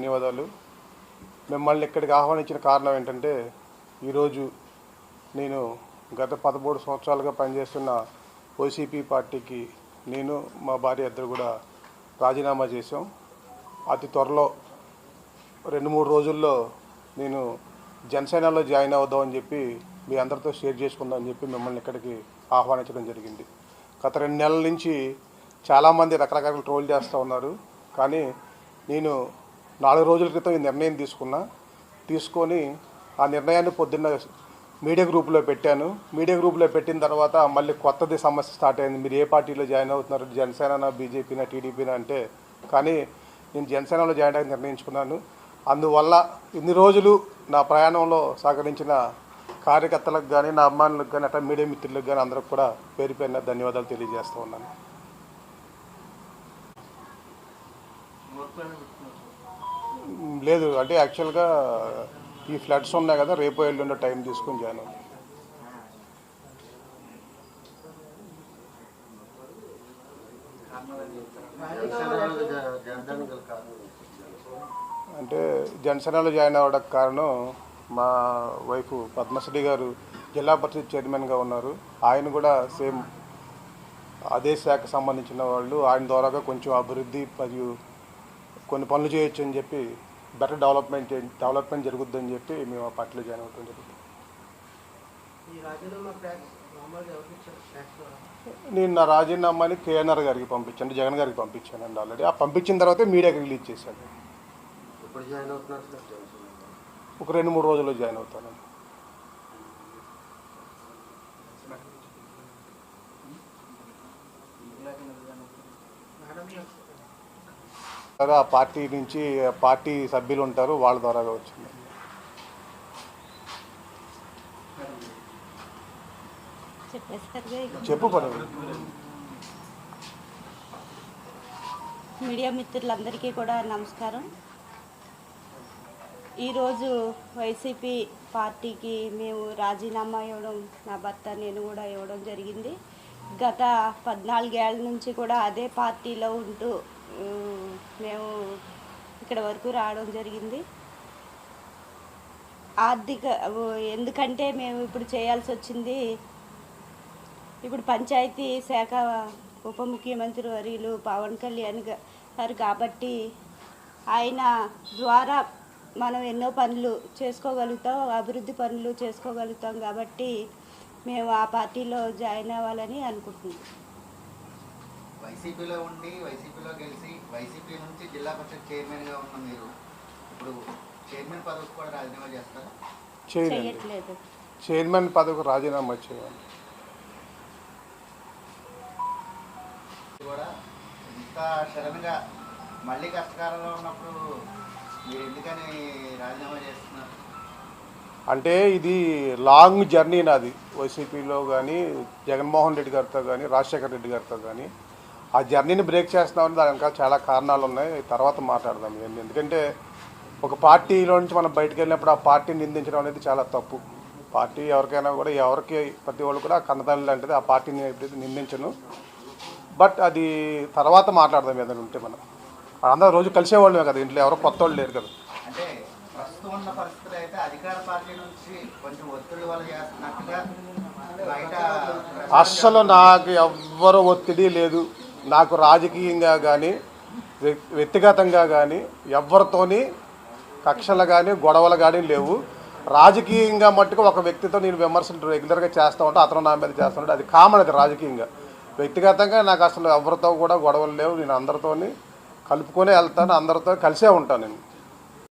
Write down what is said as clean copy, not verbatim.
ధన్యవాదాలు. మిమ్మల్ని ఇక్కడికి ఆహ్వానించిన కారణం ఏంటంటే, ఈరోజు నేను గత 13 సంవత్సరాలుగా పనిచేస్తున్న వైసీపీ పార్టీకి నేను మా భార్య ఇద్దరు కూడా రాజీనామా చేశాం. అతి త్వరలో 2-3 రోజుల్లో నేను జనసేనలో జాయిన్ అవుదామని చెప్పి మీ అందరితో షేర్ చేసుకుందామని చెప్పి మిమ్మల్ని ఇక్కడికి ఆహ్వానించడం జరిగింది. గత 2 నెలల నుంచి చాలామంది రకరకాల ట్రోల్ చేస్తూ ఉన్నారు. కానీ నేను 4 రోజుల క్రితం ఈ నిర్ణయం తీసుకొని ఆ నిర్ణయాన్ని పొద్దున్న మీడియా గ్రూప్లో పెట్టాను. మీడియా గ్రూప్లో పెట్టిన తర్వాత మళ్ళీ కొత్తది సమస్య స్టార్ట్ అయింది. మీరు ఏ పార్టీలో జాయిన్ అవుతున్నారు, జనసేన, బీజేపీనా, టీడీపీనా అంటే, కానీ నేను జనసేనలో జాయిన్ అయ్యి నిర్ణయించుకున్నాను. అందువల్ల ఇన్ని రోజులు నా ప్రయాణంలో సహకరించిన కార్యకర్తలకు కానీ, నా అభిమానులకు కానీ, అట్లా మీడియా మిత్రులకు కానీ అందరికి కూడా పేరు పేరున ధన్యవాదాలు తెలియజేస్తూ ఉన్నాను. లేదు అంటే యాక్చువల్గా ఈ ఫ్లడ్స్ ఉన్నాయి కదా, రేపు ఎల్లుండో టైం తీసుకొని జాయిన్ అవుతుంది. అంటే జనసేనలో జాయిన్ అవ్వడానికి కారణం మా వైఫ్ పద్మశ్రీ గారు జిల్లా పరిషత్ చైర్మన్గా ఉన్నారు. ఆయన కూడా సేమ్ అదే శాఖకు సంబంధించిన వాళ్ళు. ఆయన ద్వారాగా కొంచెం అభివృద్ధి మరియు కొన్ని పనులు చేయొచ్చు అని చెప్పి బెటర్ డెవలప్మెంట్ జరుగుద్దని చెప్పి మేము ఆ పార్టీలో జాయిన్ అవ్వడం జరుగుతుంది. నేను నా రాజీనామాని కేఎన్ఆర్ గారికి పంపించాను, జగన్ గారికి పంపించానండి ఆల్రెడీ. ఆ పంపించిన తర్వాతే మీడియాకి రిలీజ్ చేశాను. ఒక 2-3 రోజుల్లో జాయిన్ అవుతానండి. ఆ పార్టీ నుంచి పార్టీ సభ్యులు ఉంటారు, వాళ్ళ ద్వారాగా వచ్చింది. చెప్పు పర్వాలేదు. మీడియా మిత్రులందరికీ కూడా నమస్కారం. ఈరోజు వైసీపీ పార్టీకి మేము రాజీనామా ఇవ్వడం, నా భర్త నేను కూడా ఇవ్వడం జరిగింది. గత 14 ఏళ్ళ నుంచి కూడా అదే పార్టీలో ఉంటూ మేము ఇక్కడ వరకు రావడం జరిగింది. ఎందుకంటే మేము ఇప్పుడు చేయాల్సి వచ్చింది, ఇప్పుడు పంచాయతీ శాఖ ఉప ముఖ్యమంత్రి వర్యులు పవన్ కళ్యాణ్ గారు కాబట్టి ఆయన ద్వారా మనం ఎన్నో పనులు చేసుకోగలుగుతాం, అభివృద్ధి పనులు చేసుకోగలుగుతాం. కాబట్టి మేము ఆ పార్టీలో జాయిన్ అవ్వాలని అనుకుంటున్నాం. వైసీపీలో ఉండి వైసీపీలో గెలిచి వైసీపీ నుంచి జిల్లా పరిషత్ చైర్మన్గా ఉన్న మీరు ఇప్పుడు చైర్మన్ పదవికి కూడా రాజీనామా చేస్తారా? చేయట్లేదు. చైర్మన్ పదవికి రాజీనామా చేయాలి. కూడా ఇంత సడన్గా మళ్ళీ కష్టకాలంలో ఉన్నప్పుడు మీరు ఎందుకని రాజీనామా చేస్తున్నారు? అంటే ఇది లాంగ్ జర్నీ నాది. వైసీపీలో కానీ, జగన్మోహన్ రెడ్డి గారితో కానీ, రాజశేఖర రెడ్డి గారితో కానీ ఆ జర్నీని బ్రేక్ చేస్తున్నామని దాని ఇంకా చాలా కారణాలు ఉన్నాయి. తర్వాత మాట్లాడదాం ఇవన్నీ. ఎందుకంటే ఒక పార్టీలో నుంచి మనం బయటకు వెళ్ళినప్పుడు ఆ పార్టీని నిందించడం అనేది చాలా తప్పు. పార్టీ ఎవరికైనా కూడా, ప్రతి వాళ్ళు కూడా కన్నతల్లి లాంటిది. ఆ పార్టీని ఎప్పుడైతే నిందించను, బట్ అది తర్వాత మాట్లాడదాం ఏదైనా ఉంటే. మనం అందరూ రోజు కలిసేవాళ్ళమే కదా, ఇంట్లో ఎవరో కొత్త వాళ్ళు లేరు కదా. అంటే ప్రస్తుతం ఉన్న పరిస్థితులు అయితే అధికార పార్టీ నుంచి కొంచెం ఒత్తిడి వల్ల చేస్తున్నట్టుగా బయట అస్సలు నాకు ఎవ్వరూ ఒత్తిడి లేదు. నాకు రాజకీయంగా కానీ, వ్యక్తిగతంగా కానీ ఎవరితోని కక్షలు కానీ, గొడవలు కానీ లేవు. రాజకీయంగా మట్టుకు ఒక వ్యక్తితో నేను విమర్శలు రెగ్యులర్గా చేస్తూ ఉంటాను, అతను నా మీద చేస్తున్నాడు, అది కామన్. అది రాజకీయంగా. వ్యక్తిగతంగా నాకు అసలు ఎవరితో కూడా గొడవలు లేవు. నేను అందరితోని కలుపుకొనే వెళ్తాను, అందరితో కలిసే ఉంటాను నేను.